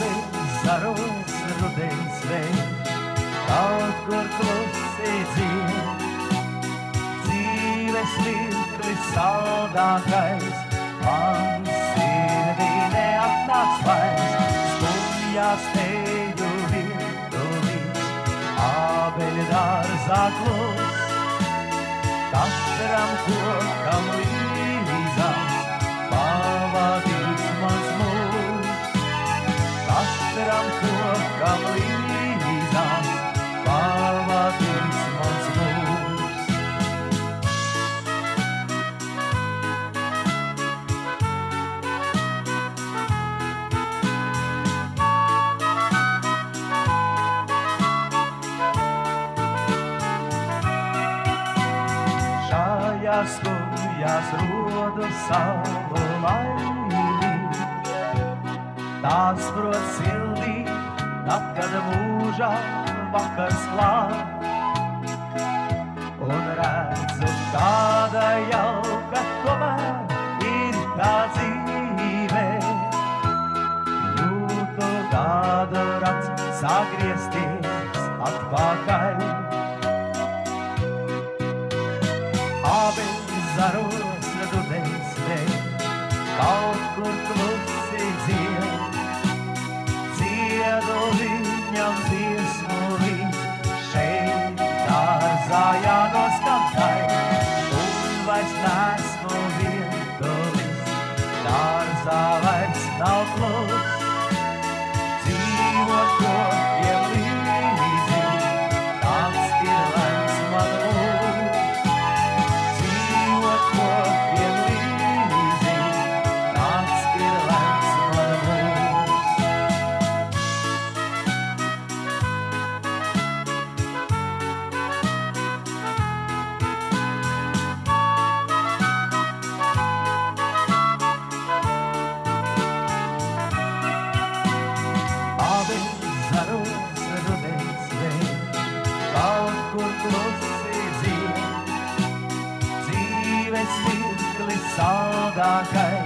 Ābeles zaros rudens vēl, kaut kur klusi dzied. Dzīves mirklis saldākais, man sirdī neatnāks vairs. Skumjās eju virdulīs, ābeļu dārzā klus. Katram kokam līdzās, pavadīts mans mūs. Katram kokam līdzās, pavadīts mans mūs. Šajās skujās rodu savu laimi, tās prot sildī, tad, kad mūžā vakars klāt. Un redzu, kāda jauka tomēr ir tā dzīve. Jūtu kādu rats sagriezties atpakaļ. Ābeles zaros rudens vēl, kaut kur klusi dzied. Dziedu viņam dziesmu līdz, šeit dārzā jānoskan tai. Un vairs nesmu vientulis, dārzā vairs nav klus. Dzīvot kokiem līdzi, tāds ir lemts man mūs. Dzīvot kokiem līdzi, tāds ir lemts man mūs. Ābeles zaros rudens vēl, kaut kur klusi dzied. Dzīves mirklis saldākais,